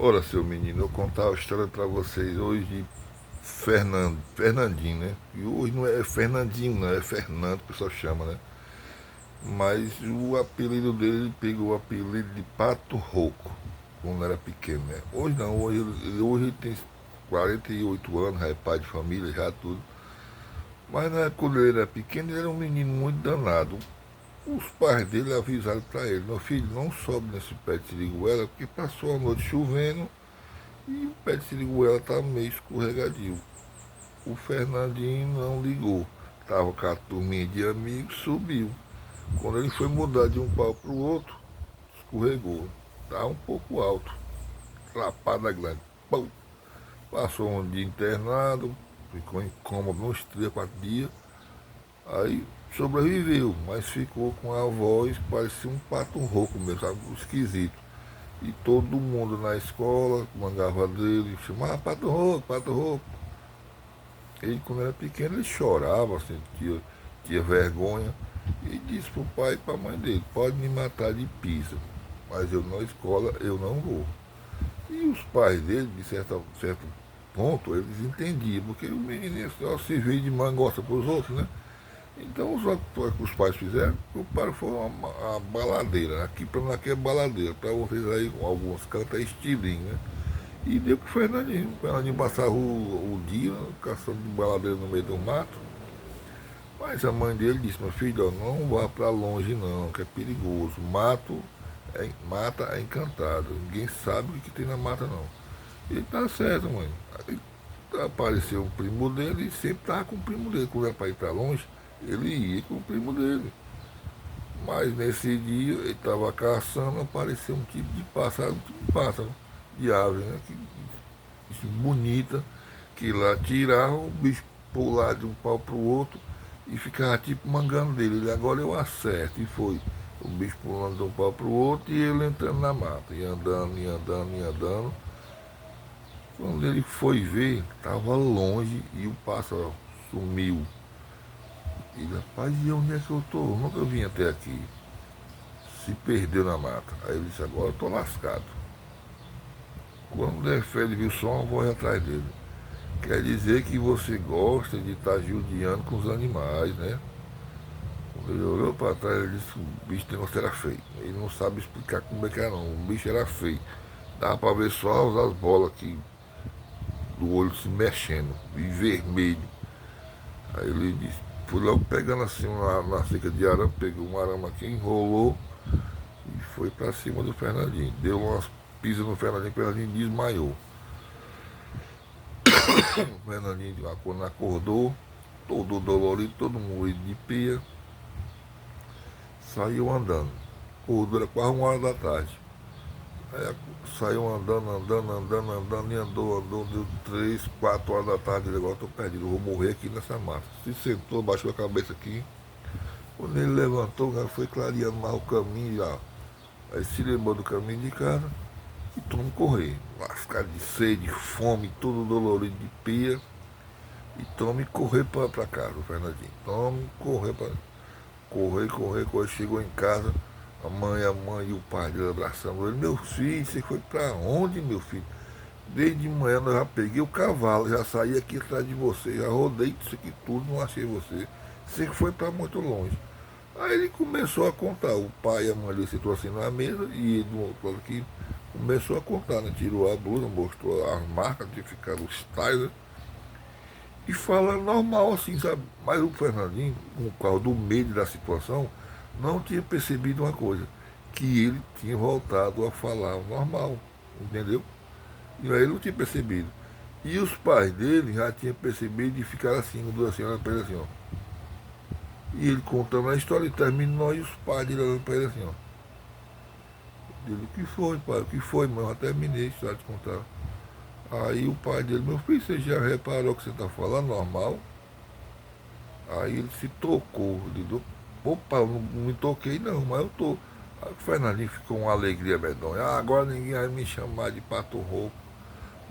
Ora, seu menino, eu contar a história pra vocês hoje de Fernandinho, né? E hoje não é Fernandinho, não, é Fernando, que o pessoal chama, né? Mas o apelido dele, ele pegou o apelido de Pato Rouco, quando era pequeno, né? Hoje não, hoje ele tem 48 anos, já é pai de família, já tudo. Mas na época, quando ele era pequeno, ele era um menino muito danado. Os pais dele avisaram pra ele: meu filho, não sobe nesse pé de siriguela, porque passou a noite chovendo e o pé de siriguela tá meio escorregadio. O Fernandinho não ligou. Tava com a turminha de amigos, subiu. Quando ele foi mudar de um pau pro outro, escorregou. Tá um pouco alto. Lapada grande. Pum. Passou um dia internado, ficou em coma uns 3, 4 dias. Aí sobreviveu, mas ficou com a voz que parecia um pato rouco mesmo, sabe? Esquisito. E todo mundo na escola mangava dele, chamava pato rouco, pato rouco. Ele, quando era pequeno, ele chorava, assim, tinha vergonha. E disse pro pai e pra mãe dele: pode me matar de pizza, mas eu na escola eu não vou. E os pais dele, de certo ponto, eles entendiam, porque o menino só se veio de mangosta pros outros, né? Então os pais fizeram, o pai foi uma baladeira. Aqui para aqui é baladeira, para vocês aí, alguns cantam é estilinho, né? E deu pro Fernandinho. O Fernandinho passava o dia caçando de baladeira no meio do mato. Mas a mãe dele disse: meu filho, ó, não vá para longe não, que é perigoso. Mata é encantado. Ninguém sabe o que tem na mata não. Ele tá certo, mãe. Aí apareceu um primo dele e sempre tava com o primo dele. Quando era para ir para longe, ele ia com o primo dele. Mas nesse dia ele estava caçando, apareceu um tipo de pássaro, de ave, né? Bonita, que lá tirava o bicho pular de um pau pro outro e ficava tipo mangando dele. Ele, agora eu acerto. E foi o bicho pulando de um pau pro outro e ele entrando na mata, e andando, e andando, e andando. Quando ele foi ver, estava longe e o pássaro sumiu. E ele, rapaz, e onde é que eu tô? Nunca vim até aqui. Se perdeu na mata. Aí ele disse: agora eu tô lascado. Quando o Defende viu só, eu vou atrás dele. Quer dizer que você gosta de estar judiando com os animais, né? Quando ele olhou para trás, ele disse que o bicho negócio era feio. Ele não sabe explicar como é que era não. O bicho era feio. Dava para ver só as bolas aqui do olho se mexendo, e vermelho. Aí ele disse, fui logo pegando assim na seca de arame, pegou um arame aqui, enrolou e foi para cima do Fernandinho. Deu umas pisas no Fernandinho, o Fernandinho desmaiou. O Fernandinho, quando acordou, todo dolorido, todo moído de pia, saiu andando. Acordou, era quase 1 hora da tarde. Aí saiu andando, andando, andando, andando, e andou, deu 3, 4 horas da tarde. Ele, agora estou perdido, eu vou morrer aqui nessa mata. Se sentou, baixou a cabeça aqui. Quando ele levantou, foi clareando mais o caminho já. Aí se lembrou do caminho de casa e tomou correr. Lascado de sede, fome, todo dolorido de pia. E tome correr para casa, o Fernandinho. Tome correr para. Correr, correr, correr. Chegou em casa, a mãe e o pai dele abraçando ele. Meu filho, você foi para onde, meu filho? Desde manhã eu já peguei o cavalo, já saí aqui atrás de você, já rodei isso aqui tudo, não achei você. Você foi para muito longe. Aí ele começou a contar. O pai e a mãe dele se trouxeram na mesa e ele do outro lado aqui começou a contar, né? Tirou a blusa, mostrou as marcas que ficaram os tais, né? E fala normal assim, sabe? Mas o Fernandinho, com causa do medo da situação, não tinha percebido uma coisa, que ele tinha voltado a falar normal, entendeu? E aí ele não tinha percebido. E os pais dele já tinham percebido e ficaram assim, duas senhoras para ele assim, ó. E ele contando a história e terminou e os pais dele olhando para ele assim, ó. Ele, o que foi, pai? O que foi, mãe? Eu já terminei a história de contar. Aí o pai dele, meu filho, você já reparou que você está falando normal? Aí ele se tocou. Ele disse, opa, eu não me toquei não, mas eu tô. Aí o Fernandinho ficou uma alegria medonha. Ah, agora ninguém vai me chamar de pato rouco.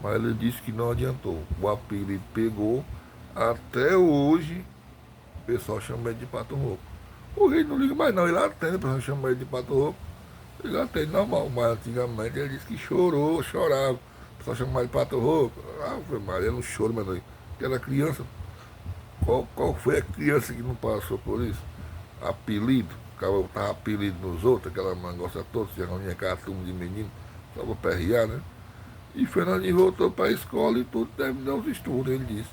Mas ele disse que não adiantou. O apelido pegou. Até hoje o pessoal chama ele de pato rouco. O rei não liga mais não, ele atende para chamar ele de pato rouco. Ele já tem normal, mas antigamente ele disse que chorou, chorava. O pessoal chamava ele Pato Rouco. Ah, foi mal, era um choro, mas não. Que era criança. Qual foi a criança que não passou por isso? Apelido, o cara botava apelido nos outros, aquela mangosta toda, se reunia aquela turma de menino, só pra perrear, né? E Fernandinho voltou para a escola e tudo, terminou os estudos, ele disse.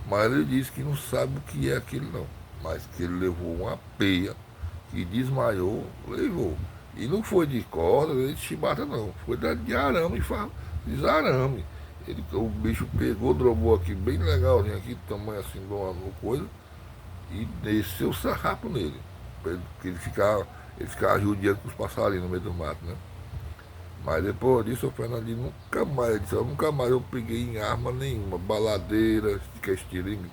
Mas ele disse que não sabe o que é aquilo não. Mas que ele levou uma peia, que desmaiou, levou. E não foi de corda, nem de chibata não. Foi de arame, de arame. O bicho pegou, drobou aqui bem legalzinho aqui, tamanho assim de uma coisa, e desceu o sarrapo nele. Porque ele ficava judiando com os passarinhos no meio do mato, né? Mas depois disso, o Fernandinho nunca mais, ele disse, nunca mais eu peguei em arma nenhuma, baladeira, que é estilingue,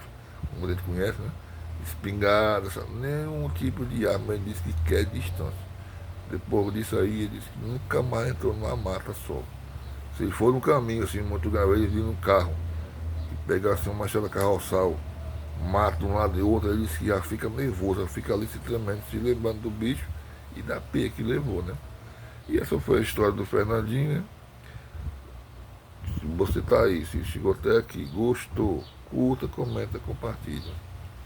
como a gente conhece, né? Espingarda, nenhum tipo de arma, ele disse que quer distância. Depois disso aí, ele disse que nunca mais entrou numa mata só. Se ele for no caminho, assim, muito grave, ele vir no carro, e pegar assim uma machada carroçal, mata de um lado e outro, ele disse que já fica nervoso, já fica ali se tremendo, se lembrando do bicho e da peia que levou, né? E essa foi a história do Fernandinho, né? Se você tá aí, se chegou até aqui, gostou, curta, comenta, compartilha.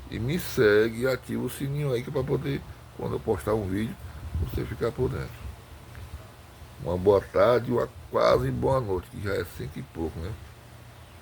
E me segue e ativa o sininho aí que é para poder, quando eu postar um vídeo, você ficar por dentro. Uma boa tarde, uma quase boa noite, que já é 5 e pouco, né?